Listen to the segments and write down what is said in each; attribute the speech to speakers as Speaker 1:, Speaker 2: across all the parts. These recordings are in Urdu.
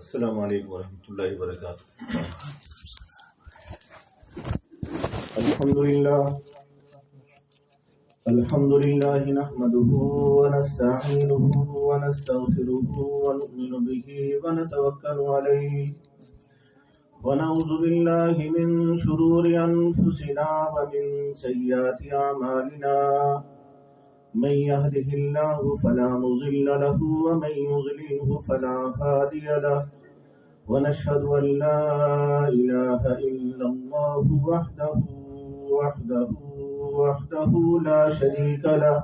Speaker 1: السلام علیکم ورحمۃ اللہ وبرکاتہ۔ الحمد للہ نحمده ونستعینه ونستغفره ونؤمن به ونتوکل علیہ ونعوذ باللہ من شرور انفسنا ومن سیئات اعمالنا، من يهده الله فلا مضل له ومن يضلله فلا هادي له، ونشهد أن لا إله إلا الله وحده لا شريك له،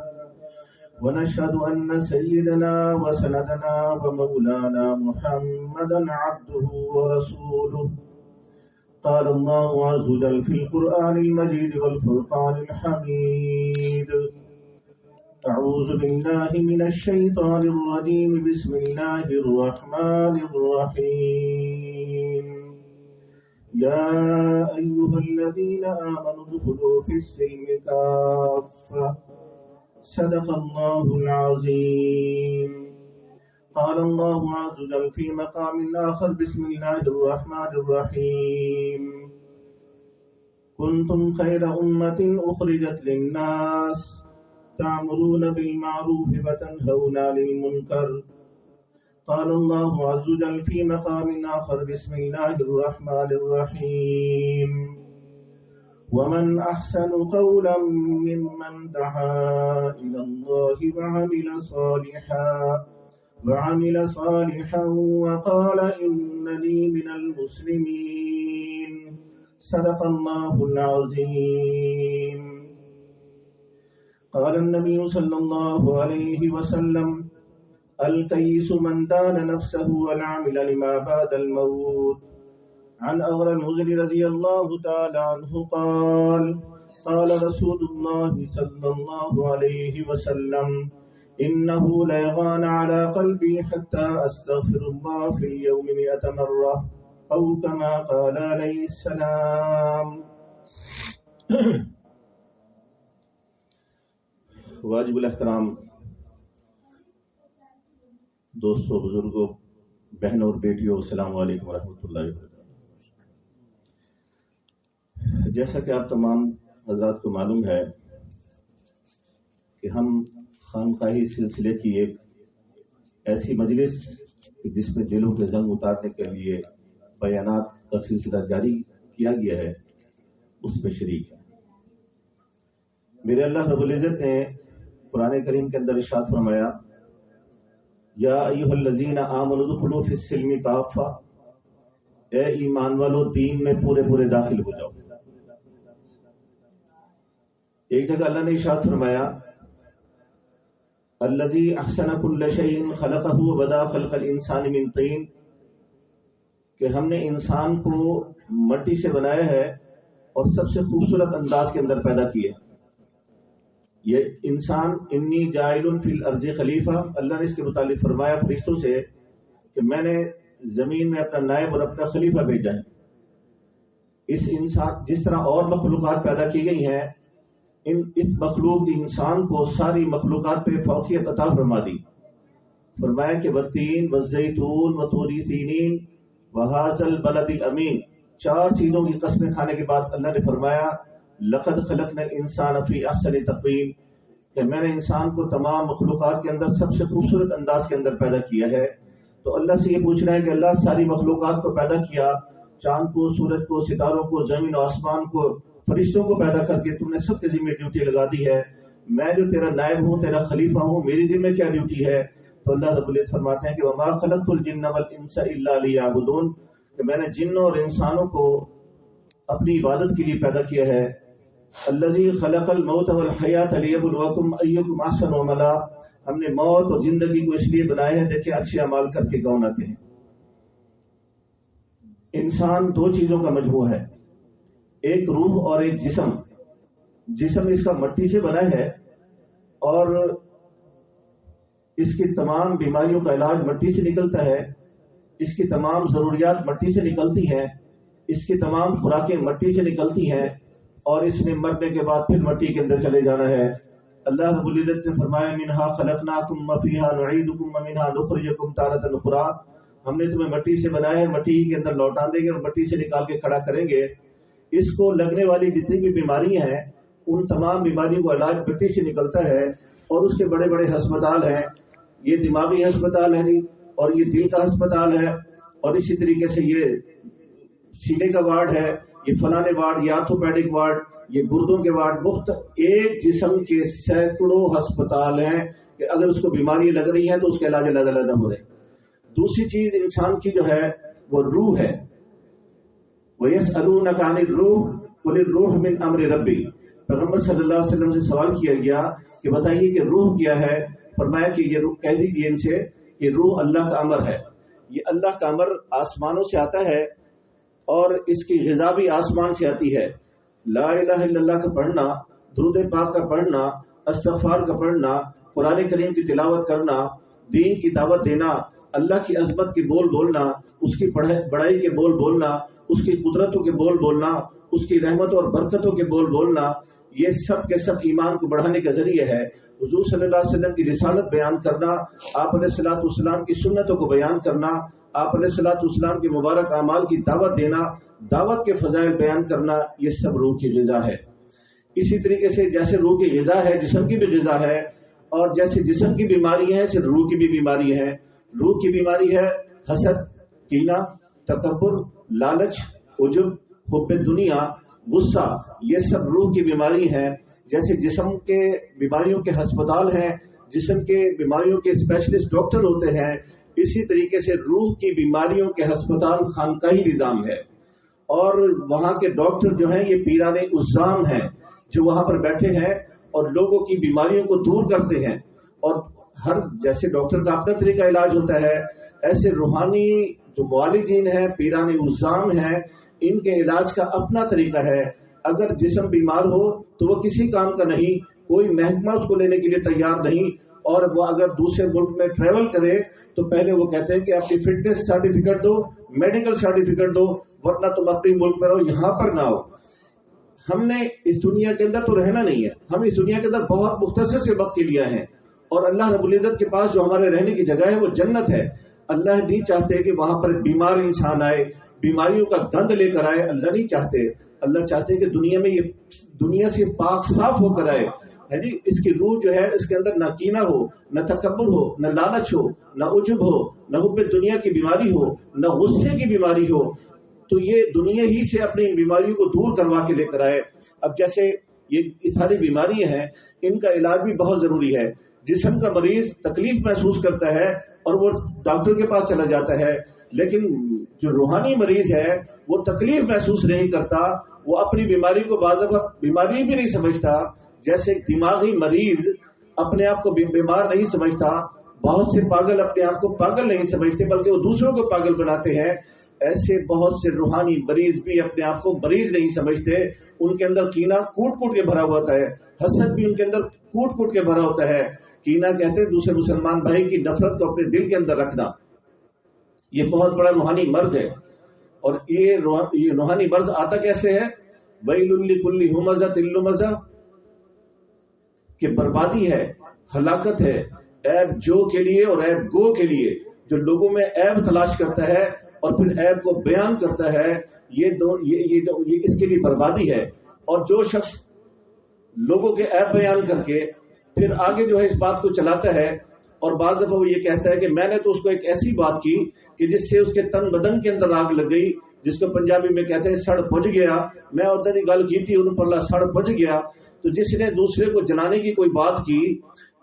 Speaker 1: ونشهد أن سيدنا وسندنا ومولانا محمدا عبده ورسوله. قال الله عز وجل في القرآن المجيد والفرقان الحميد: أعوذ بالله من الشيطان الرجيم، بسم الله الرحمن الرحيم. يا أيها الذين آمنوا ادخلوا في السلم كافة، صدق الله العظيم. قال الله عز وجل في مقام آخر: بسم الله الرحمن الرحيم. كنتم خير أمة أخرجت للناس تأمرون بالمعروف وتنهون عن المنكر. قال الله عز وجل في مقام آخر: بسم الله الرحمن الرحيم. ومن أحسن قولا ممن دعا إلى الله وعمل صالحا وقال إنني من المسلمين. صدق الله العظيم. قال النبي صلى الله عليه وسلم: الكيس من دان نفسه والعمل لما بعد الموت. عن أغر المزني رضي الله تعالى عنه قال: قال رسول الله صلى الله عليه وسلم: إنه ليغان على قلبي حتى أستغفر الله في اليوم 100 مرة، أو كما قال عليه السلام. واجب الاحترام دوستوں، بزرگوں، بہنوں اور بیٹیوں، السلام علیکم ورحمۃ اللہ وبرکاتہ۔ جیسا کہ آپ تمام حضرات کو معلوم ہے کہ ہم خانقاہی سلسلے کی ایک ایسی مجلس جس میں دلوں کے زنگ اتارنے کے لیے بیانات کا سلسلہ جاری کیا گیا ہے، اس میں شریک ہے۔ میرے اللہ رب العزت نے قرآن کریم کے اندر ارشاد فرمایا: یا ایھا الذین آمنوا ادخلوا فی السلم کافہ، اے ایمان والو دین میں پورے داخل ہو جاؤ۔ ایک جگہ اللہ نے ارشاد فرمایا: الذی احسن کل شیء خلقہ وبدأ خلق الانسان من طین، کہ ہم نے انسان کو مٹی سے بنایا ہے اور سب سے خوبصورت انداز کے اندر پیدا کیا۔ یہ انسان انی جاعل فی الارض خلیفہ، اللہ نے اس کے متعلق فرمایا فرشتوں سے کہ میں نے زمین میں اپنا نائب اور اپنا خلیفہ بھیجا ہے۔ اس انسان جس طرح اور مخلوقات پیدا کی گئی ہیں، اس مخلوق انسان کو ساری مخلوقات پہ فوقیت عطا فرما دی۔ فرمایا کہ والتین والزیتون وطور سینین وہذا البلد الامین، 4 چیزوں کی قسمیں کھانے کے بعد اللہ نے فرمایا: لقد خلقنا الانسان فی احسن تقویم، کہ میں نے انسان کو تمام مخلوقات کے اندر سب سے خوبصورت انداز کے اندر پیدا کیا ہے۔ تو اللہ سے یہ پوچھ رہے ہیں کہ اللہ ساری مخلوقات کو پیدا کیا، چاند کو، سورج کو، ستاروں کو، زمین و آسمان کو، فرشتوں کو پیدا کر کے تم نے سب کے ذمہ ڈیوٹی لگا دی ہے۔ میں جو تیرا نائب ہوں، تیرا خلیفہ ہوں، میری ذمہ کیا ڈیوٹی ہے؟ تو اللہ رب العزت فرماتے ہیں کہ وما خلقت الجن والانس الا لیعبدون، کہ میں نے جنوں اور انسانوں کو اپنی عبادت کے لیے پیدا کیا ہے۔ الذی خلق الموت والحیات لیبلوکم ایکم احسن عملا، ہم نے موت اور زندگی کو اس لیے بنایا ہے دیکھیں اچھے اعمال کر کے کون آتے ہیں۔ انسان 2 چیزوں کا مجموعہ ہے، ایک روح اور ایک جسم۔ جسم اس کا مٹی سے بنا ہے اور اس کی تمام بیماریوں کا علاج مٹی سے نکلتا ہے، اس کی تمام ضروریات مٹی سے نکلتی ہیں، اس کی تمام خوراکیں مٹی سے نکلتی ہیں، اور اس میں مرنے کے بعد پھر مٹی کے اندر چلے جانا ہے۔ اللہ رب العزت نے فرمایا منہا خلقناکم وفیہا نعیدکم ومنہا نخرجکم تارۃ اخری، ہم نے تمہیں مٹی سے بنایا ہے، مٹی کے اندر لوٹا دیں گے اور مٹی سے نکال کے کھڑا کریں گے. اس کو لگنے والی جتنی بھی بیماریاں ہیں ان تمام بیماریوں کو علاج مٹی سے نکلتا ہے. اور اس کے بڑے بڑے ہسپتال ہیں، یہ دماغی ہسپتال ہے اور یہ دل کا ہسپتال ہے، اور اسی طریقے سے یہ سینے کا وارڈ ہے، یہ فلانے وارڈ، یہ آرتھوپیڈک وارڈ، یہ گردوں کے وارڈ. ایک جسم کے سینکڑوں ہسپتال ہیں کہ اگر اس کو بیماری لگ رہی ہے تو اس کے علاج الگ الگ ہو رہے ہیں. دوسری چیز انسان کی جو ہے وہ روح ہے. وَيَسْأَلُونَكَ عَنِ الرُّوحِ قُلِ الرُّوحُ مِنْ أَمْرِ رَبِّي. پیغمبر صلی اللہ علیہ وسلم سے سوال کیا گیا کہ بتائیے کہ روح کیا ہے. فرمایا کہ یہ روح، کہہ دیجیے ان سے کہ روح اللہ کا امر ہے. یہ اللہ کا امر آسمانوں سے آتا ہے اور اس کی غذا بھی آسمان سے آتی ہے. لا الہ الا اللہ کا پڑھنا، درود پاک کا پڑھنا، استغفار کا پڑھنا، قرآن کریم کی تلاوت کرنا، دین کی دعوت دینا، اللہ کی عظمت کے بول بولنا، اس کی بڑائی کے بول بولنا، اس کی قدرتوں کے بول بولنا، اس کی رحمتوں اور برکتوں کے بول بولنا، یہ سب کے سب ایمان کو بڑھانے کا ذریعہ ہے. حضور صلی اللہ علیہ وسلم کی رسالت بیان کرنا، آپ علیہ الصلوۃ والسلام کی سنتوں کو بیان کرنا، آپ علیہ الصلوۃ والسلام کے مبارک اعمال کی دعوت دینا، دعوت کے فضائل بیان کرنا، یہ سب روح کی غذا ہے. اسی طریقے سے جیسے روح کی غذا ہے، جسم کی بھی غذا ہے، اور جیسے جسم کی بیماری ہے ایسے روح کی بھی بیماری ہے. روح کی بیماری ہے حسد، کینہ، تکبر، لالچ، عجب، حب دنیا، غصہ، یہ سب روح کی بیماری ہے. جیسے جسم کے بیماریوں کے ہسپتال ہیں، جسم کے بیماریوں کے اسپیشلسٹ ڈاکٹر ہوتے ہیں، اسی طریقے سے روح کی بیماریوں کے ہسپتال خانقاہی نظام ہے. اور وہاں کے ڈاکٹر جو ہیں یہ پیران عظام ہیں جو وہاں پر بیٹھے ہیں اور لوگوں کی بیماریوں کو دور کرتے ہیں. اور ہر جیسے ڈاکٹر کا اپنا طریقہ علاج ہوتا ہے، ایسے روحانی جو معالجین ہیں، پیران عظام ہیں، ان کے علاج کا اپنا طریقہ ہے. اگر جسم بیمار ہو تو وہ کسی کام کا نہیں، کوئی محکمہ اس کو لینے کے لیے تیار نہیں. اور وہ اگر دوسرے ملک میں ٹریول کرے تو پہلے وہ کہتے ہیں کہ اپنی فٹنس سرٹیفکیٹ دو، میڈیکل سرٹیفکیٹ دو، ورنہ تم اپنی ملک میں رہو، یہاں پر نہ ہو. ہم نے اس دنیا کے اندر تو رہنا نہیں ہے، ہم اس دنیا کے اندر بہت مختصر سے وقت کے لیے ہیں، اور اللہ رب العزت کے پاس جو ہمارے رہنے کی جگہ ہے وہ جنت ہے. اللہ نہیں چاہتے کہ وہاں پر بیمار انسان آئے، بیماریوں کا گند لے کر آئے. اللہ نہیں چاہتے. اللہ چاہتے کہ دنیا سے پاک صاف ہو کر آئے. ہے جی، اس کی روح جو ہے اس کے اندر نہ کینہ ہو، نہ تکبر ہو، نہ لالچ ہو، نہ عجب ہو، نہ حب دنیا کی بیماری ہو، نہ غصے کی بیماری ہو. تو یہ دنیا ہی سے اپنی بیماریوں کو دور کروا کے لے کر آئے. اب جیسے یہ ساری بیماریاں ہیں، ان کا علاج بھی بہت ضروری ہے. جسم کا مریض تکلیف محسوس کرتا ہے اور وہ ڈاکٹر کے پاس چلا جاتا ہے، لیکن جو روحانی مریض ہے وہ تکلیف محسوس نہیں کرتا، وہ اپنی بیماری کو بعض دفعہ بیماری بھی نہیں سمجھتا. جیسے دماغی مریض اپنے آپ کو بیمار نہیں سمجھتا، بہت سے پاگل اپنے آپ کو پاگل نہیں سمجھتے بلکہ وہ دوسروں کو پاگل بناتے ہیں، ایسے بہت سے روحانی مریض بھی اپنے آپ کو مریض نہیں سمجھتے. ان کے اندر کینہ کوٹ کوٹ کے بھرا ہوا ہوتا ہے، حسد بھی ان کے اندر کوٹ کوٹ کے بھرا ہوتا ہے. کینہ کہتے ہیں دوسرے مسلمان بھائی کی نفرت کو اپنے دل کے اندر رکھنا. یہ بہت بڑا روحانی مرض ہے. اور یہ روحانی مرض آتا کیسے ہے؟ وَيْلٌ لِكُلِّ هُمَزَةٍ لُمَزَةٍ، کہ بربادی ہے، ہلاکت ہے عیب جو کے لیے اور عیب گو کے لیے. جو لوگوں میں عیب تلاش کرتا ہے اور پھر عیب کو بیان کرتا ہے، یہ اس کے لیے بربادی ہے. اور جو شخص لوگوں کے عیب بیان کر کے پھر آگے جو ہے اس بات کو چلاتا ہے، اور بعض دفعہ وہ یہ کہتا ہے کہ میں نے تو اس کو ایک ایسی بات کی کہ جس سے اس کے تن بدن کے اندر آگ لگ گئی، جس کو پنجابی میں کہتے ہیں سڑ بج گیا. میں ادھر ہی گل کی تھی ان پر اللہ سڑ بج گیا. تو جس نے دوسرے کو جلانے کی کوئی بات کی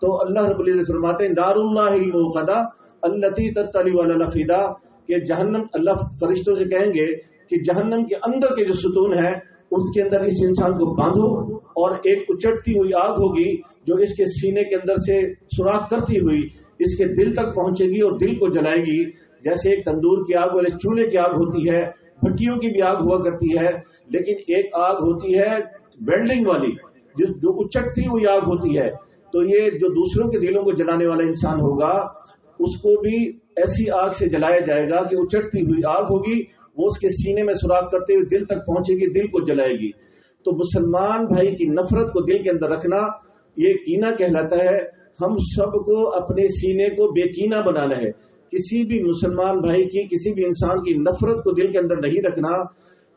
Speaker 1: تو اللہ رب العزت فرماتے ہیں نار اللہ الموقدہ التی تطلع علی الافئدہ، کہ جہنم، اللہ فرشتوں سے کہیں گے کہ جہنم کے اندر کے جو ستون ہے اس کے اندر اس انسان کو باندھو، اور ایک اچٹتی ہوئی آگ ہوگی جو اس کے سینے کے اندر سے سوراخ کرتی ہوئی اس کے دل تک پہنچے گی اور دل کو جلائے گی. جیسے ایک تندور کی آگ والے چولہے کی آگ ہوتی ہے، بھٹیوں کی بھی آگ ہوا کرتی ہے، لیکن ایک آگ ہوتی ہے ویلڈنگ والی جو اچٹتی ہوئی آگ ہوتی ہے. تو یہ جو دوسروں کے دلوں کو جلانے والا انسان ہوگا اس کو بھی ایسی آگ سے جلایا جائے گا کہ اچٹتی ہوئی آگ ہوگی، وہ اس کے سینے میں سوراخ کرتے ہوئے دل تک پہنچے گی، دل کو جلائے گی. تو مسلمان بھائی کی نفرت کو دل کے اندر رکھنا یہ کینہ کہلاتا ہے. ہم سب کو اپنے سینے کو بے کینہ بنانا ہے. کسی بھی مسلمان بھائی کی، کسی بھی انسان کی نفرت کو دل کے اندر نہیں رکھنا.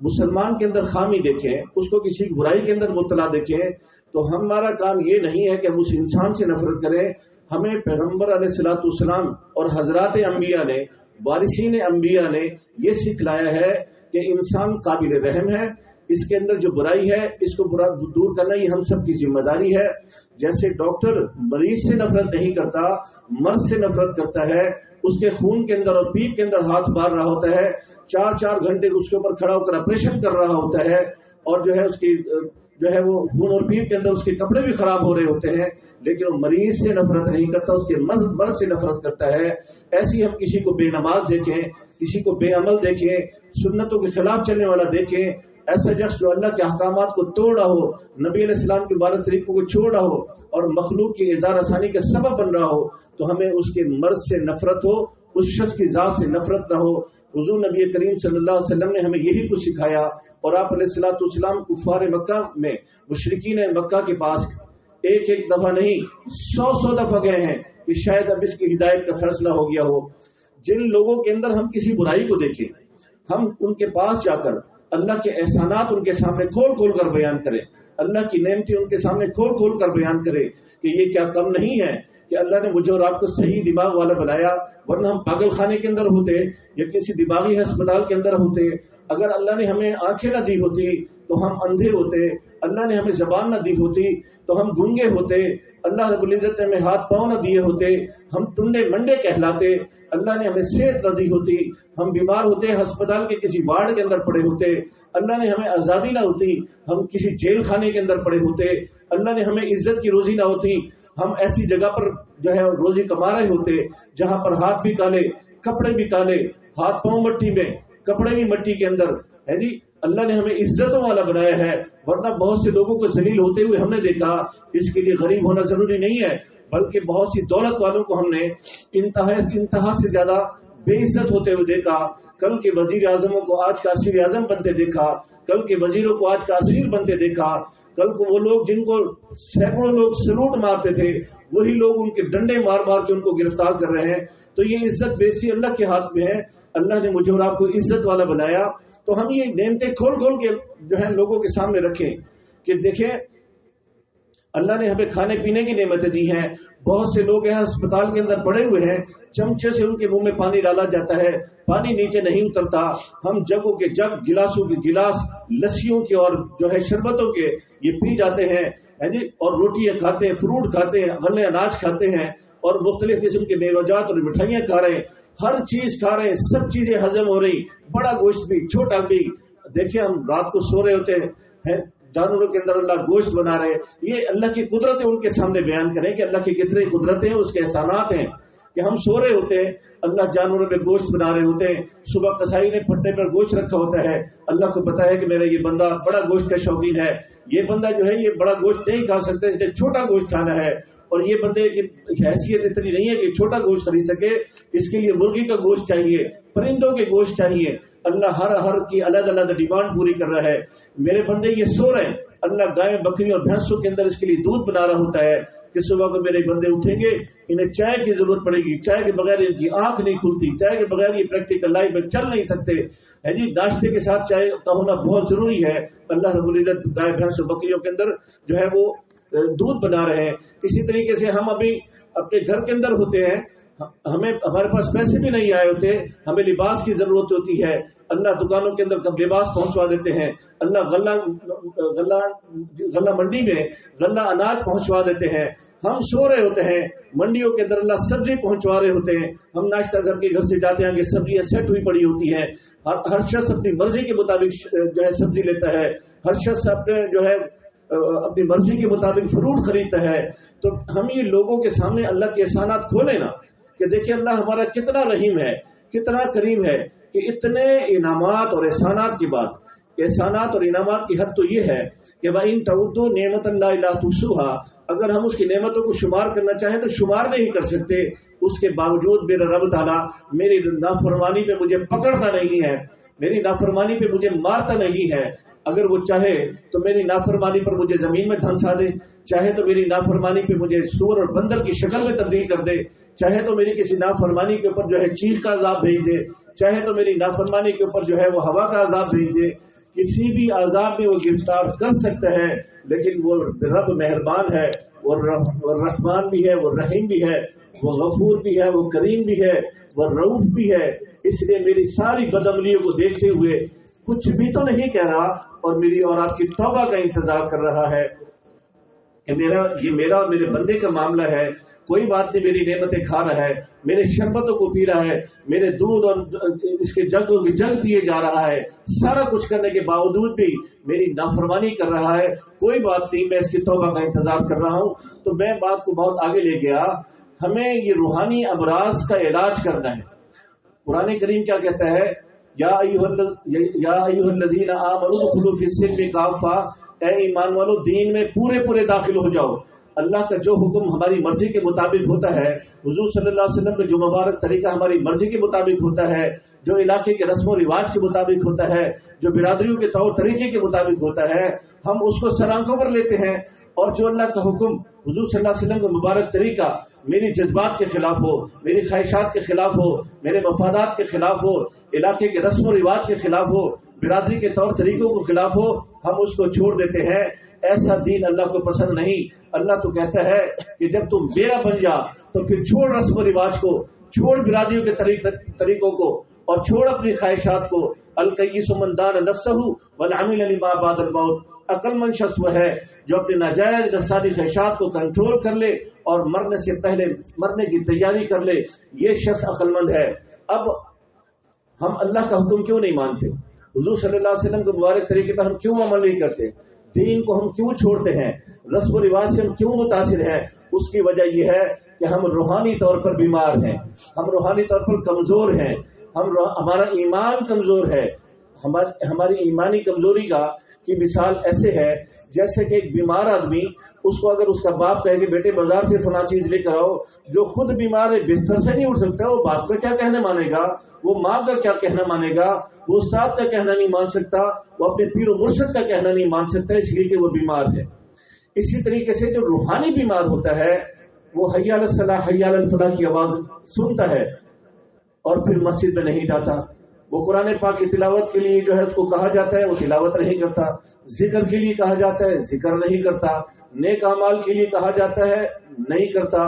Speaker 1: مسلمان کے اندر خامی دیکھیں، اس کو کسی برائی کے اندر مبتلا دیکھیں، تو ہمارا کام یہ نہیں ہے کہ ہم اس انسان سے نفرت کریں. ہمیں پیغمبر علیہ الصلوۃ والسلام اور حضرات انبیاء نے، وارثین انبیاء نے یہ سکھلایا ہے کہ انسان قابل رحم ہے. اس کے اندر جو برائی ہے اس کو دور کرنا یہ ہم سب کی ذمہ داری ہے. جیسے ڈاکٹر مریض سے نفرت نہیں کرتا، مرض سے نفرت کرتا ہے، اس کے خون کے اندر اور پیپ کے اندر ہاتھ مار رہا ہوتا ہے، 4 گھنٹے اس کے اوپر کھڑا ہو کر آپریشن کر رہا ہوتا ہے، اور جو ہے اس کی وہ خون اور پیپ کے اندر اس کے کپڑے بھی خراب ہو رہے ہوتے ہیں، لیکن وہ مریض سے نفرت نہیں کرتا، اس کے مرض سے نفرت کرتا ہے. ایسی ہم کسی کو بے نماز دیکھیں، کسی کو بے عمل دیکھیں، سنتوں کے خلاف چلنے والا دیکھیں، ایسا شخص جو اللہ کے احکامات کو توڑ رہا ہو، نبی علیہ السلام کے 12 طریقوں کو چھوڑ رہا ہو اور مخلوق کی اظہار آسانی کا سبب بن رہا ہو، تو ہمیں اس کے مرض سے نفرت ہو، اس شخص کی ذات سے نفرت نہ ہو. حضور نبی کریم صلی اللہ علیہ وسلم نے ہمیں یہی کچھ سکھایا، اور آپ علیہ الصلوۃ والسلام کفار مکہ میں، مشرکین مکہ کے پاس ایک دفعہ نہیں 100 دفعہ گئے ہیں کہ شاید اب اس کی ہدایت کا فیصلہ ہو گیا ہو. جن لوگوں کے اندر ہم کسی برائی کو دیکھیں، ہم ان کے پاس جا کر اللہ کے احسانات ان کے سامنے کھول کر بیان کریں، اللہ کی نعمتیں ان کے سامنے کھول کر بیان کریں کہ یہ کیا کم نہیں ہے کہ اللہ نے مجھے اور آپ کو صحیح دماغ والا بنایا، ورنہ ہم پاگل خانے کے اندر ہوتے یا کسی دماغی ہسپتال کے اندر ہوتے. اگر اللہ نے ہمیں آنکھیں نہ دی ہوتی تو ہم اندھے ہوتے، اللہ نے ہمیں زبان نہ دی ہوتی تو ہم گونگے ہوتے، اللہ رب العزت نے ہمیں ہاتھ پاؤں نہ دیے ہوتے ہم ٹنڈے منڈے کہلاتے، اللہ نے ہمیں صحت نہ دی ہوتی ہم بیمار ہوتے، ہسپتال کے کسی وارڈ کے اندر پڑے ہوتے، اللہ نے ہمیں آزادی نہ ہوتی ہم کسی جیل خانے کے اندر پڑے ہوتے، اللہ نے ہمیں عزت کی روزی نہ ہوتی ہم ایسی جگہ پر جو ہے روزی کما رہے ہوتے جہاں پر ہاتھ بھی کالے، کپڑے بھی کالے، ہاتھ پاؤں مٹی میں، کپڑے بھی مٹی کے اندر ہے جی. اللہ نے ہمیں عزتوں والا بنایا ہے، ورنہ بہت سے لوگوں کو ذلیل ہوتے ہوئے ہم نے دیکھا. اس کے لیے غریب ہونا ضروری نہیں ہے، بلکہ بہت سی دولت والوں کو ہم نے انتہا سے زیادہ بے عزت ہوتے ہوئے دیکھا. کل کے وزیر اعظموں کو آج کا اسیر اعظم بنتے دیکھا، کل کے وزیروں کو آج کا اسیر بنتے دیکھا. کل کو وہ لوگ جن کو سینکڑوں لوگ سلوٹ مارتے تھے، وہی لوگ ان کے ڈنڈے مار کے ان کو گرفتار کر رہے ہیں. تو یہ عزت بیسی اللہ کے ہاتھ میں ہے. اللہ نے مجھے اور آپ کو عزت والا بنایا، تو ہم یہ نعمتیں کھول کے جو ہے لوگوں کے سامنے رکھیں کہ دیکھیں اللہ نے ہمیں کھانے پینے کی نعمتیں دی ہیں. بہت سے لوگ ہیں ہسپتال کے اندر پڑے ہوئے ہیں، چمچے سے ان کے منہ میں پانی ڈالا جاتا ہے، پانی نیچے نہیں اترتا. ہم جگوں کے جگ، گلاسوں کے گلاس، لسیوں کے اور جو ہے شربتوں کے یہ پی جاتے ہیں جی، اور روٹیاں کھاتے ہیں، فروٹ کھاتے ہیں، غلے اناج کھاتے ہیں، اور مختلف قسم کے میوجات اور مٹھائیاں کھا رہے ہیں. ہر چیز کھا رہے ہیں، سب چیزیں ہضم ہو رہی، بڑا گوشت بھی چھوٹا بھی. دیکھیں ہم رات کو سو رہے ہوتے ہیں، جانوروں کے اندر اللہ گوشت بنا رہے. یہ اللہ کی قدرتیں ان کے سامنے بیان کریں کہ اللہ کی کتنی قدرتیں ہیں، اس کے احسانات ہیں کہ ہم سو رہے ہوتے ہیں، اللہ جانوروں میں گوشت بنا رہے ہوتے ہیں. صبح کسائی نے پھٹے پر گوشت رکھا ہوتا ہے، اللہ کو پتا ہے کہ میرا یہ بندہ بڑا گوشت کا شوقین ہے، یہ بندہ جو ہے یہ بڑا گوشت نہیں کھا سکتا، اس نے چھوٹا گوشت کھانا ہے، اور یہ بندے کی حیثیت اتنی نہیں ہے کہ چھوٹا گوشت خرید سکے، اس کے لیے مرغی کا گوشت چاہیے، پرندوں کے گوشت چاہیے. اللہ ہر کی الگ الگ ڈیمانڈ پوری کر رہا ہے. میرے بندے یہ سو رہے ہیں، اللہ گائے بکری اور بھینسوں کے اندر اس کے لیے دودھ بنا رہا ہوتا ہے کہ صبح کو میرے بندے اٹھیں گے، انہیں چائے کی ضرورت پڑے گی، چائے کے بغیر ان کی آنکھ نہیں کھلتی، چائے کے بغیر یہ پریکٹیکل لائف میں چل نہیں سکتے ہے جی. ناشتے کے ساتھ چائے کا ہونا بہت ضروری ہے. اللہ رب العزت گائے بھینسوں بکریوں کے اندر جو ہے وہ دودھ بنا رہے ہیں. اسی طریقے سے ہم ابھی اپنے گھر کے اندر ہوتے ہیں، ہمارے پاس پیسے بھی نہیں آئے ہوتے، ہمیں لباس کی ضرورت ہوتی ہے. اللہ دکانوں کے اندر کب لباس پہنچوا دیتے ہیں، اللہ غلہ منڈی میں غلہ اناج پہنچوا دیتے ہیں. ہم سو رہے ہوتے ہیں، منڈیوں کے اندر اللہ سبزی پہنچوا رہے ہوتے ہیں. ہم ناشتہ کر کے گھر سے جاتے ہیں کہ سبزیاں سیٹ ہوئی پڑی ہوتی ہیں. ہر شخص اپنی مرضی کے مطابق جو ہے سبزی لیتا ہے، ہر شخص اپنے جو ہے اپنی مرضی کے مطابق فروٹ خریدتا ہے. تو ہم یہ لوگوں کے سامنے اللہ کے احسانات کھولیں نا کہ دیکھیں اللہ ہمارا کتنا رحیم ہے، کتنا کریم ہے کہ اتنے انعامات اور احسانات کے بعد، احسانات اور انعامات کی حد تو یہ ہے کہ وَإِن تَعُدُّوا نِعْمَةَ اللَّهِ لَا تُحْصُوهَا، اگر ہم اس کی نعمتوں کو شمار کرنا چاہیں تو شمار نہیں کر سکتے. اس کے باوجود میرا رب تعالیٰ میری نافرمانی پہ مجھے پکڑتا نہیں ہے، میری نافرمانی پہ مجھے مارتا نہیں ہے. اگر وہ چاہے تو میری نافرمانی پر مجھے زمین میں دھنسا دے، چاہے تو میری نافرمانی پہ مجھے سور اور بندر کی شکل میں تبدیل کر دے، چاہے تو میری کسی نافرمانی کے اوپر جو ہے چیل کا عذاب بھیج دے، چاہے تو میری نافرمانی کے اوپر جو ہے وہ ہوا کا عذاب بھیج دے، کسی بھی عذاب میں وہ گرفتار کر سکتا ہے، لیکن وہ رب مہربان ہے، وہ رحمان بھی ہے، وہ رحیم بھی ہے، وہ غفور بھی ہے، وہ کریم بھی ہے، وہ رؤوف بھی ہے۔ اس لیے میری ساری بدعملیوں کو دیکھتے ہوئے کچھ بھی تو نہیں کہہ رہا، اور میری اور آپ کی توبہ کا انتظار کر رہا ہے کہ یہ میرا اور میرے بندے کا معاملہ ہے، کوئی بات نہیں، میری نعمتیں کھا رہا ہے، میرے شربتوں کو پی رہا ہے، میرے دودھ اور اس کے جگوں کی جگ پیے جا رہا ہے، سارا کچھ کرنے کے باوجود بھی میری نافرمانی کر رہا ہے، کوئی بات نہیں، میں اس کی توبہ کا انتظار کر رہا ہوں۔ تو میں بات کو بہت آگے لے گیا، ہمیں یہ روحانی امراض کا علاج کرنا ہے۔ قرآن کریم کیا کہتا ہے؟ یا ایھا الذین آمنوا ادخلوا فی السلم کافہ، اے ایمان والو دین میں پورے داخل ہو جاؤ۔ اللہ کا جو حکم ہماری مرضی کے مطابق ہوتا ہے، حضور صلی اللہ علیہ وسلم کا جو مبارک طریقہ ہماری مرضی کے مطابق ہوتا ہے، جو علاقے کے رسم و رواج کے مطابق ہوتا ہے، جو برادریوں کے طور طریقے کے مطابق ہوتا ہے، ہم اس کو سر آنکھوں پر لیتے ہیں، اور جو اللہ کا حکم، حضور صلی اللہ علیہ وسلم کا مبارک طریقہ میری جذبات کے خلاف ہو، میری خواہشات کے خلاف ہو، میرے مفادات کے خلاف ہو، علاقے کے رسم و رواج کے خلاف ہو، برادری کے طور طریقوں کے خلاف ہو، ہم اس کو چھوڑ دیتے ہیں۔ ایسا دین اللہ کو پسند نہیں۔ اللہ تو کہتا ہے کہ جب تم میرا بن جا تو پھر چھوڑ رسم و رواج کو، چھوڑ برادریوں کے طریقوں کو، اور چھوڑ اپنی خواہشات کو۔ الکیس من دان نفسہ والعمل لما بعد الموت، عقل مند شخص وہ ہے جو اپنے ناجائز نفسانی خواہشات کو کنٹرول کر لے اور مرنے سے پہلے مرنے کی تیاری کر لے، یہ شخص عقل مند ہے۔ اب ہم اللہ کا حکم کیوں نہیں مانتے؟ حضور صلی اللہ علیہ وسلم کے مبارک طریقے پر ہم کیوں عمل نہیں کرتے؟ دین کو ہم کیوں چھوڑتے ہیں؟ رسم و رواج سے ہم کیوں متاثر ہیں؟ اس کی وجہ یہ ہے کہ ہم روحانی طور پر بیمار ہیں، ہم روحانی طور پر کمزور ہیں، ہمارا ایمان کمزور ہے۔ ہماری ایمانی کمزوری کی مثال ایسے ہے جیسے کہ ایک بیمار آدمی، اس کو اگر اس کا باپ کہے کہ بیٹے بازار سے فلاں چیز لے کر آؤ، جو خود بیمار ہے، بستر سے نہیں اٹھ سکتا، وہ باپ کا کیا کہنا مانے گا؟ وہ ماں کا کیا کہنا مانے گا؟ وہ استاد کا کہنا نہیں مان سکتا، وہ اپنے پیر و مرشد کا کہنا نہیں مان سکتا، اس لیے کہ وہ بیمار ہے۔ اسی طریقے سے جو روحانی بیمار ہوتا ہے وہ حی علی الصلاح حی علی الفلاح کی آواز سنتا ہے اور پھر مسجد میں نہیں جاتا، وہ قرآن پاک کی تلاوت کے لیے جو ہے اس کو کہا جاتا ہے، وہ تلاوت نہیں کرتا، ذکر کے لیے کہا جاتا ہے، ذکر نہیں کرتا، نیک اعمال کے لیے کہا جاتا ہے، نہیں کرتا،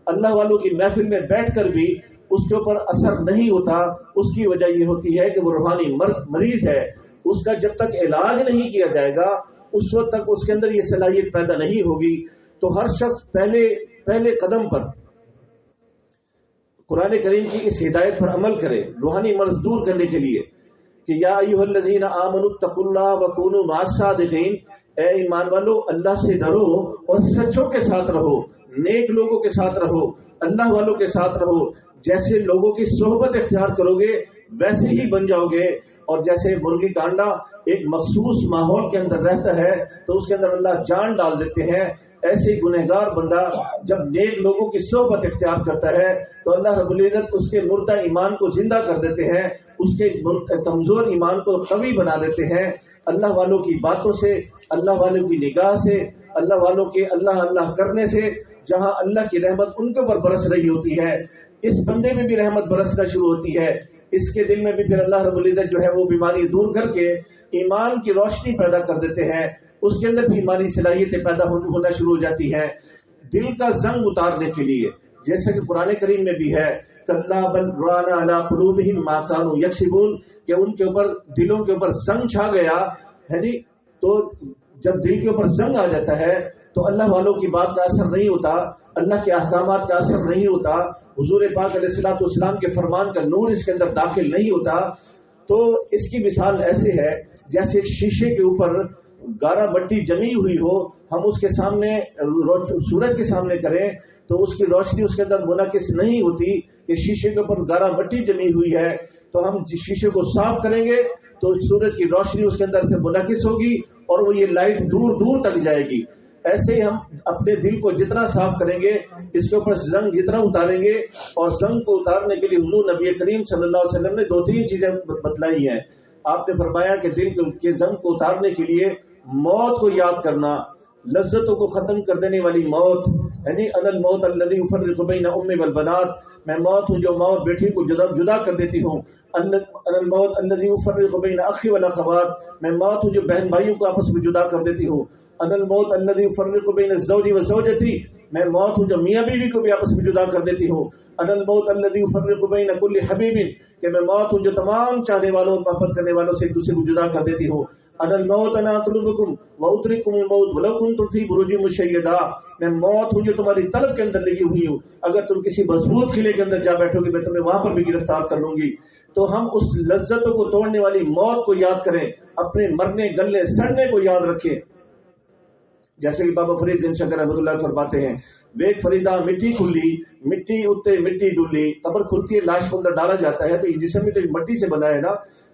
Speaker 1: اللہ والوں کی محفل میں بیٹھ کر بھی اس کے اوپر اثر نہیں ہوتا۔ اس کی وجہ یہ ہوتی ہے کہ وہ روحانی مریض ہے، اس کا جب تک علاج نہیں کیا جائے گا اس وقت تک اس کے اندر یہ صلاحیت پیدا نہیں ہوگی۔ تو ہر شخص پہلے قدم پر قرآن کریم کی اس ہدایت پر عمل کرے روحانی مرض دور کرنے کے لیے کہ یا ایھا الذین آمنوا اتقوا اللہ وکونوا مع الصادقین، اے ایمان والو اللہ سے ڈرو اور سچوں کے ساتھ رہو، نیک لوگوں کے ساتھ رہو، اللہ والوں کے ساتھ رہو۔ جیسے لوگوں کی صحبت اختیار کرو گے ویسے ہی بن جاؤ گے، اور جیسے مرغی کا انڈا ایک مخصوص ماحول کے اندر رہتا ہے تو اس کے اندر اللہ جان ڈال دیتے ہیں، ایسے ہی گنہگار بندہ جب نیک لوگوں کی صحبت اختیار کرتا ہے تو اللہ رب العزت اس کے مردہ ایمان کو زندہ کر دیتے ہیں، اس کے کمزور ایمان کو قوی بنا دیتے ہیں۔ اللہ والوں کی باتوں سے، اللہ والوں کی نگاہ سے، اللہ والوں کے اللہ کرنے سے، جہاں اللہ کی رحمت ان کے اوپر برس رہی ہوتی ہے، اس بندے میں بھی رحمت برسنا شروع ہوتی ہے، اس کے دل میں بھی پھر اللہ رب العزت جو ہے وہ بیماری دور کر کے ایمان کی روشنی پیدا کر دیتے ہیں، اس کے اندر بھی ایمانی صلاحیتیں پیدا ہونا شروع ہو جاتی ہیں۔ دل کا زنگ اتارنے کے لیے جیسا کہ قرآن کریم میں بھی ہے کلا بل ران علی قلوبہم ما کانوا یکسبون، کہ ان کے اوپر دلوں کے اوپر زنگ چھا گیا ہے جی۔ تو جب دل کے اوپر زنگ آ جاتا ہے تو اللہ والوں کی بات کا اثر نہیں ہوتا، اللہ کے احکامات کا اثر نہیں ہوتا، حضور پاک علیہ الصلوۃ والسلام کے فرمان کا نور اس کے اندر داخل نہیں ہوتا۔ تو اس کی مثال ایسے ہے جیسے ایک شیشے کے اوپر گارا مٹی جمی ہوئی ہو، ہم اس کے سامنے سورج کے سامنے کریں تو اس کی روشنی اس کے اندر منعکس نہیں ہوتی، کہ شیشے کے اوپر گارا مٹی جمی ہوئی ہے تو ہم شیشے کو صاف کریں گے تو سورج کی روشنی اس کے اندر سے منعکس ہوگی اور وہ یہ لائٹ دور دور تک جائے گی۔ ایسے ہی ہم اپنے دل کو جتنا صاف کریں گے، اس کے اوپر زنگ جتنا اتاریں گے، اور زنگ کو اتارنے کے لیے حضور نبی کریم صلی اللہ علیہ وسلم نے 2-3 چیزیں بتلائی ہیں۔ آپ نے فرمایا کہ دل کے زنگ کو اتارنے کے لیے موت کو یاد کرنا، لذتوں کو ختم کر دینے والی موت، یعنی انا الموت الذی یفرق بین ام والبنات، میں موت ہوں جو ماں اور بیٹی کو جدا کر دیتی ہوں، انا الموت الذی یفرق بین اخی والاخوات، میں موت ہوں جو بہن بھائیوں کو آپس میں جدا کر دیتی ہوں، انا الموت الذی یفرق بین الزوج وزوجتی، میں موت ہوں جو میاں بیوی کو بھی آپس میں جدا کر دیتی ہوں، انا الموت الذی یفرق بین کل حبیب، کہ میں موت ہوں جو تمام چاہنے والوں اور محبت کرنے والوں سے ایک دوسرے کو جدا کر دیتی ہوں، انا الموت انا اطلبکم وادرککم الموت ولو کنتم فی بروج مشیدہ، میں موت ہوں جو تمہاری طلب کے اندر لگی ہوئی ہوں، اگر تم کسی مضبوط قلعے کے اندر جا بیٹھو گے میں تمہیں وہاں پر بھی گرفتار کر لوں گی۔ تو ہم اس لذتوں کو توڑنے والی موت کو یاد کریں، اپنے مرنے گلنے سڑنے کو یاد رکھیں، جیسے کہ بابا فرید دین شنکر رحمۃ اللہ فرماتے ہیں، ویک فریدا مٹی کھلی مٹی اتے مٹی ڈلی، قبر کھلتی ہے لاش کو اندر ڈالا جاتا ہے، تو یہ جسم بھی تو مٹی سے بنا ہے نا،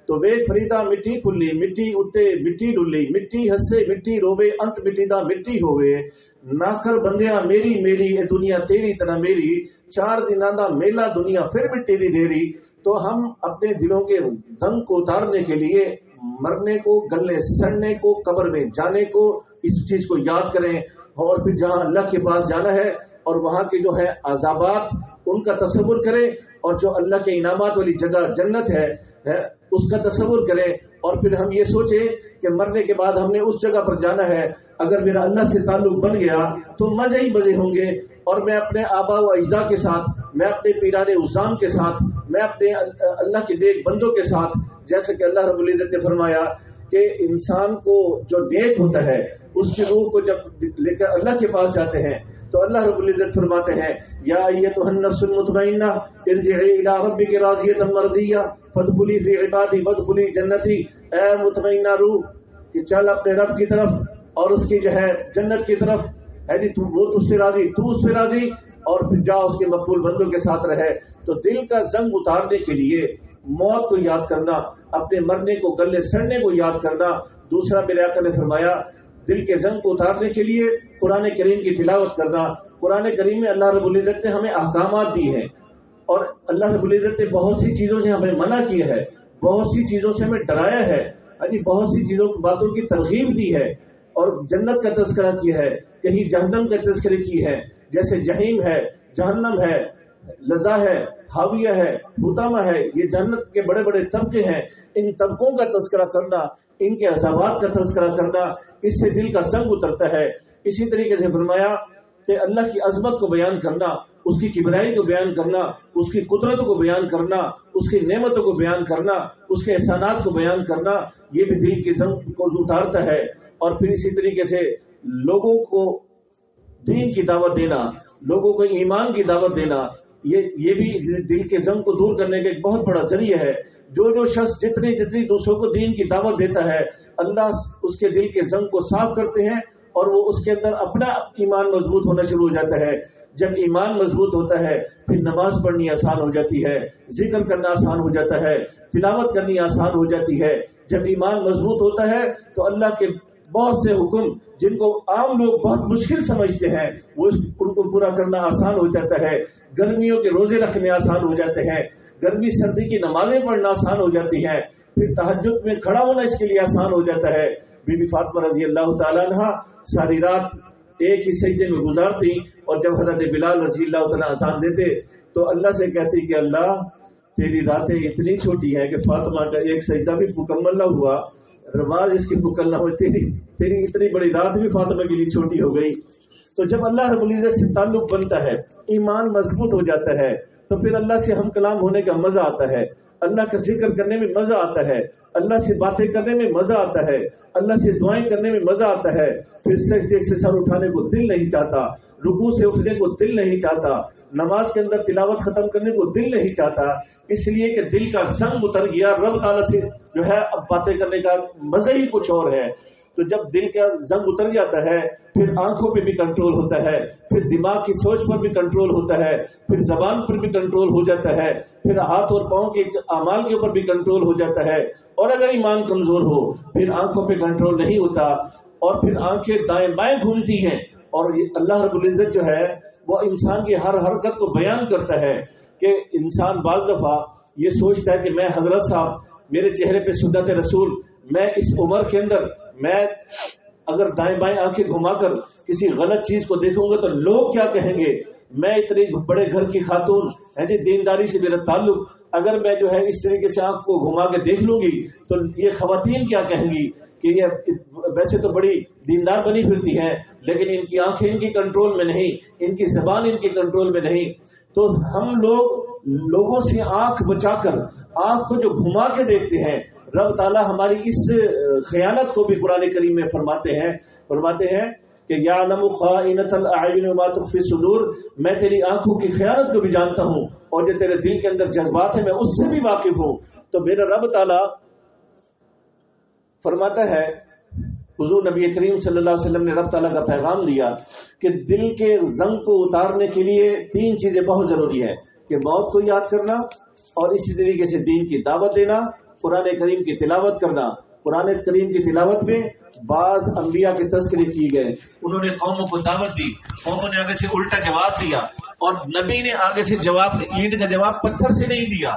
Speaker 1: تو ویک فریدا مٹی کھلی مٹی اتے مٹی ڈلی، مٹی ہسے مٹی روے انت مٹی دا مٹی ہوئے، ناکر بندیا میری میری اے دنیا تیری طرح میری، چار دنوں دا میلہ دنیا پھر مٹی دی ڈیری۔ تو ہم اپنے دلوں کے زنگ کو اتارنے کے لیے مرنے کو، گلنے سڑنے کو، قبر میں جانے کو، اس چیز کو یاد کریں، اور پھر جہاں اللہ کے پاس جانا ہے اور وہاں کے جو ہے عذابات ان کا تصور کریں، اور جو اللہ کے انعامات والی جگہ جنت ہے اس کا تصور کریں، اور پھر ہم یہ سوچیں کہ مرنے کے بعد ہم نے اس جگہ پر جانا ہے، اگر میرا اللہ سے تعلق بن گیا تو مزے ہی مزے ہوں گے، اور میں اپنے آبا و اجداد کے ساتھ، میں اپنے پیران عظام کے ساتھ، میں اپنے اللہ کے نیک بندوں کے ساتھ، جیسے کہ اللہ رب العزت نے فرمایا کہ انسان کو جو نیک ہوتا ہے اس کی روح کو جب لے کر اللہ کے پاس جاتے ہیں تو اللہ رب العزت فرماتے ہیں، یا ایتھا النفس المطمئنہ ارجعی الی ربک راضیۃ مرضیہ فادخلی فی عبادی وادخلی جنتی، اے مطمئنہ روح کہ چل اپنے رب کی طرف اور اس کی جو ہے جنت کی طرف، ہے جی وہ تجھ سے راضی، تو اس سے راضی، اور پھر جا اس کے مقبول بندوں کے ساتھ رہے۔ تو دل کا زنگ اتارنے کے لیے موت کو یاد کرنا، اپنے مرنے کو گلنے سڑنے کو یاد کرنا۔ دوسرا میرے آقا نے فرمایا دل کے زنگ کو اتارنے کے لیے قرآن کریم کی تلاوت کرنا۔ قرآن کریم میں اللہ رب العزت نے ہمیں احکامات دی ہیں، اور اللہ رب العزت نے بہت سی چیزوں سے ہمیں منع کیا ہے، بہت سی چیزوں سے ہمیں ڈرایا ہے، بہت سی چیزوں باتوں کی ترغیب دی ہے، اور جنت کا تذکرہ کیا ہے، کہیں جہنم کا تذکرہ کی ہے، جیسے جہنم ہے، جہنم ہے، لظا ہے، حاویہ ہے، حطامہ ہے، یہ جنت کے بڑے بڑے طبقے ہیں، ان طبقوں کا تذکرہ کرنا، ان کے عذابات کا تذکرہ کرنا، اس سے دل کا زنگ اترتا ہے۔ اسی طریقے سے فرمایا کہ اللہ کی عظمت کو بیان کرنا، اس کی کبریائی کو بیان کرنا، اس کی قدرت کو بیان کرنا، اس کی نعمتوں کو بیان کرنا، اس کے احسانات کو بیان کرنا، یہ بھی دل کے زنگ کو اتارتا ہے۔ اور پھر اسی طریقے سے لوگوں کو دین کی دعوت دینا، لوگوں کو ایمان کی دعوت دینا، یہ بھی دل کے زنگ کو دور کرنے کا ایک بہت بڑا ذریعہ ہے۔ جو شخص جتنی دوسروں کو دین کی دعوت دیتا ہے، اللہ اس کے دل کے زنگ کو صاف کرتے ہیں، اور وہ اس کے اندر اپنا ایمان مضبوط ہونا شروع ہو جاتا ہے۔ جب ایمان مضبوط ہوتا ہے پھر نماز پڑھنی آسان ہو جاتی ہے، ذکر کرنا آسان ہو جاتا ہے، تلاوت کرنی آسان ہو جاتی ہے۔ جب ایمان مضبوط ہوتا ہے تو اللہ کے بہت سے حکم جن کو عام لوگ بہت مشکل سمجھتے ہیں وہ ان کو پورا کرنا آسان ہو جاتا ہے۔ گرمیوں کے روزے رکھنے آسان ہو جاتے ہیں، گرمی سردی کی نمازیں پڑھنا آسان ہو جاتی ہیں، پھر تہجد میں کھڑا ہونا اس کے لیے آسان ہو جاتا ہے۔ بی بی فاطمہ رضی اللہ تعالیٰ عنہا ساری رات ایک ہی سجدے میں گزارتی، اور جب حضرت بلال رضی اللہ تعالیٰ اذان دیتے تو اللہ سے کہتی کہ اللہ تیری راتیں اتنی چھوٹی ہیں کہ فاطمہ کا ایک سجدہ بھی مکمل نہ ہوا، نماز اس کی مکمل نہ ہوئی، تیری اتنی بڑی رات بھی فاطمہ کے لیے چھوٹی ہو گئی۔ تو جب اللہ رب العزت سے تعلق بنتا ہے، ایمان مضبوط ہو جاتا ہے، تو پھر اللہ سے ہم کلام ہونے کا مزہ آتا ہے، اللہ کا ذکر کرنے میں مزہ آتا ہے، اللہ سے باتیں کرنے میں مزہ آتا ہے، اللہ سے دعائیں کرنے میں مزہ آتا ہے۔ پھر سجدے سے سر اٹھانے کو دل نہیں چاہتا، رکوع سے اٹھنے کو دل نہیں چاہتا، نماز کے اندر تلاوت ختم کرنے کو دل نہیں چاہتا، اس لیے کہ دل کا زنگ اتر گیا، رب تعالیٰ سے جو ہے اب باتیں کرنے کا مزہ ہی کچھ اور ہے۔ تو جب دل کا زنگ اتر جاتا ہے پھر آنکھوں پہ بھی کنٹرول ہوتا ہے، پھر دماغ کی سوچ پر بھی کنٹرول ہوتا ہے، پھر زبان پر بھی کنٹرول ہو جاتا ہے، پھر ہاتھ اور پاؤں کے اعمال کے اوپر بھی کنٹرول ہو جاتا ہے۔ اور اگر ایمان کمزور ہو پھر آنکھوں پہ کنٹرول نہیں ہوتا، اور پھر آنکھیں دائیں بائیں گھومتی ہیں، اور اللہ رب العزت جو ہے وہ انسان کی ہر حرکت کو بیان کرتا ہے کہ انسان بعض دفعہ یہ سوچتا ہے کہ میں حضرت صاحب میرے چہرے پہ سنت رسول، میں اس عمر کے اندر میں اگر دائیں بائیں آنکھیں گھما کر کسی غلط چیز کو دیکھوں گا تو لوگ کیا کہیں گے؟ میں اتنے بڑے گھر کی خاتون ہے جی، دینداری سے میرا تعلق، اگر میں جو ہے اس طریقے سے آنکھ کو گھما کے دیکھ لوں گی تو یہ خواتین کیا کہیں گی کہ یہ ویسے تو بڑی دیندار بنی پھرتی ہے لیکن ان کی آنکھیں ان کی کنٹرول میں نہیں، ان کی زبان ان کی کنٹرول میں نہیں۔ تو ہم لوگوں سے آنکھ بچا کر آنکھ کو جو گھما کے دیکھتے ہیں، رب تعالیٰ ہماری اس خیانت کو بھی قرآن کریم میں فرماتے ہیں کہ یعلم خائنۃ الاعین وما تخفی الصدور، میں تیری آنکھوں کی خیانت کو بھی جانتا ہوں اور جو تیرے دل کے اندر جذبات ہیں میں اس سے بھی واقف ہوں۔ تو میرا رب تعالیٰ فرماتا ہے، حضور نبی کریم صلی اللہ علیہ وسلم نے رب تعالیٰ کا پیغام دیا کہ دل کے زنگ کو اتارنے کے لیے 3 چیزیں بہت ضروری ہے کہ موت کو یاد کرنا اور اسی طریقے سے دین کی دعوت دینا، قرآن کریم کی تلاوت کرنا۔ قرآن کریم کی تلاوت میں بعض انبیاء کے تذکرے کیے گئے، انہوں نے قوموں کو دعوت دی، قوموں نے آگے سے الٹا جواب دیا اور نبی نے آگے سے اینٹ کا جواب پتھر سے نہیں دیا۔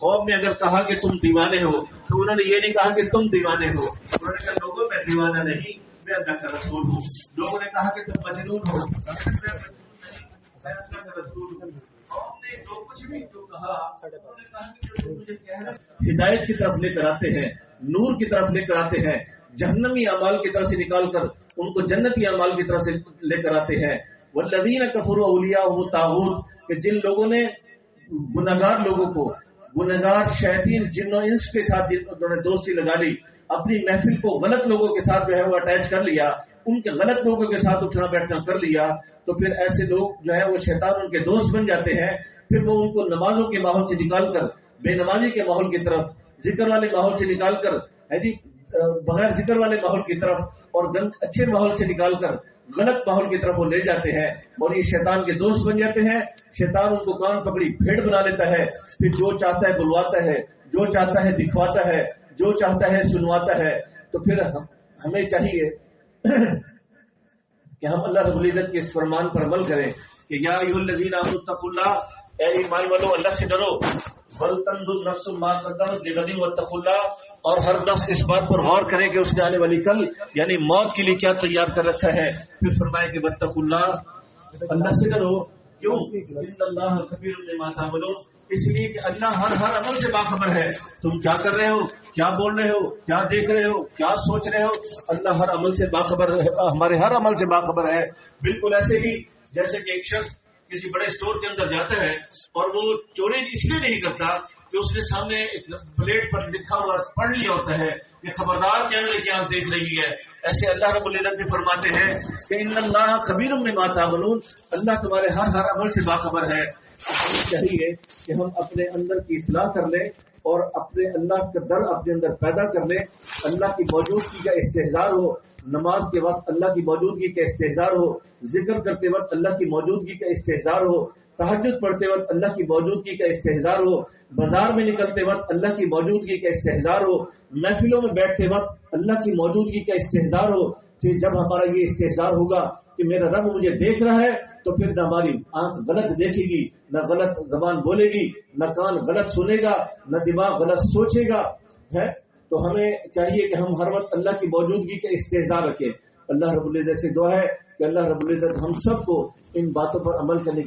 Speaker 1: قوم نے اگر کہا کہ تم دیوانے ہو تو انہوں نے یہ نہیں کہا کہ تم دیوانے ہو، انہوں نے کہا لوگوں میں دیوانہ نہیں، میں اللہ کا رسول ہوں۔ لوگوں نے کہا کہ تم مجنون ہو، میں اللہ کا رسول ہوں۔ قوم نے جو کچھ بھی جو کہا، انہوں نے کہا کہ جو مجھے کہہ رہے ہیں ہدایت کی طرف لے کر آتے ہیں، نور کی طرف لے کر آتے ہیں، جہنمی اعمال کی طرف سے نکال کر ان کو جنتی اعمال کی طرف سے لے کر آتے ہیں۔ والذین کفروا اولیاءهم الطاغوت، کہ جن لوگوں نے گنہگار لوگوں کو، گنہگار شیاطین جن و انس کے ساتھ جنہوں نے دوستی لگا لی، اپنی محفل کو غلط لوگوں کے ساتھ جو ہے وہ اٹیچ کر لیا، ان کے غلط لوگوں کے ساتھ اٹھنا بیٹھنا کر لیا، تو پھر ایسے لوگ جو ہے وہ شیطان ان کے دوست بن جاتے ہیں۔ پھر وہ ان کو نمازوں کے ماحول سے نکال کر بے نمازی کے ماحول کی طرف، ذکر والے ماحول سے نکال کر بغیر ذکر والے ماحول کی طرف اور اچھے ماحول سے نکال کر غلط ماحول کی طرف وہ لے جاتے ہیں اور یہ شیطان کے دوست بن جاتے ہیں۔ شیطان ان کو کان پکڑی بھیڑ بنا لیتا ہے، پھر جو چاہتا ہے بلواتا ہے، جو چاہتا ہے دکھواتا ہے، جو چاہتا ہے سنواتا ہے۔ تو پھر ہمیں چاہیے کہ ہم اللہ رب العزت کے اس فرمان پر عمل کریں کہ یا ایھا الذین آمنوا اتقوا اللہ، اے ایمان والو اللہ سے ڈرو، ولتنظر نفس ما قدمت لغد واتقوا اللہ، اور ہر نفس اس بات پر غور کرے کہ اس نے آنے والی کل یعنی موت کے لیے کیا تیار کر رکھا ہے۔ پھر فرمائے کہ واتقوا اللہ، اللہ سے ڈرو، کیوں؟ ان اللہ خبیر بما تعملون، اس لیے کہ اللہ ہر عمل سے باخبر ہے، تم کیا کر رہے ہو، کیا بول رہے ہو، کیا دیکھ رہے ہو، کیا سوچ رہے ہو، اللہ ہر عمل سے باخبر ہے، ہمارے ہر عمل سے باخبر ہے۔ بالکل ایسے ہی جیسے کہ ایک شخص کسی بڑے اسٹور کے اندر جاتا ہے اور وہ چوری اس لیے نہیں کرتا کہ اس نے سامنے ایک پلیٹ پر لکھا ہوا پڑھ لیا ہوتا ہے کہ خبردار کیمرے کی آنکھ دیکھ رہی ہے، ایسے اللہ رب العزت بھی فرماتے ہیں کہ ان اللہ خبیر بما تعملون، اللہ تمہارے ہر عمل سے باخبر ہے۔ ہمیں چاہیے کہ ہم اپنے اندر کی اصلاح کر لیں اور اپنے اللہ کا ڈر اپنے اندر پیدا کر لیں، اللہ کی موجودگی کا استحضار ہو، نماز کے وقت اللہ کی موجودگی کا استحضار ہو، ذکر کرتے وقت اللہ کی موجودگی کا استحضار ہو، تہجد پڑھتے وقت اللہ کی موجودگی کا استحضار ہو، بازار میں نکلتے وقت اللہ کی موجودگی کا استحضار ہو، محفلوں میں بیٹھتے وقت اللہ کی موجودگی کا استحضار ہو۔ جب ہمارا یہ استحضار ہوگا کہ میرا رب مجھے دیکھ رہا ہے تو پھر نہ ہماری آنکھ غلط دیکھے گی، نہ غلط زبان بولے گی، نہ کان غلط سنے گا، نہ دماغ غلط سوچے گا ہے۔ تو ہمیں چاہیے کہ ہم ہر وقت اللہ کی موجودگی کا استحضار رکھیں۔ اللہ رب العزت سے دعا ہے کہ اللہ رب العزت ہم سب کو ان باتوں پر عمل کرنے کی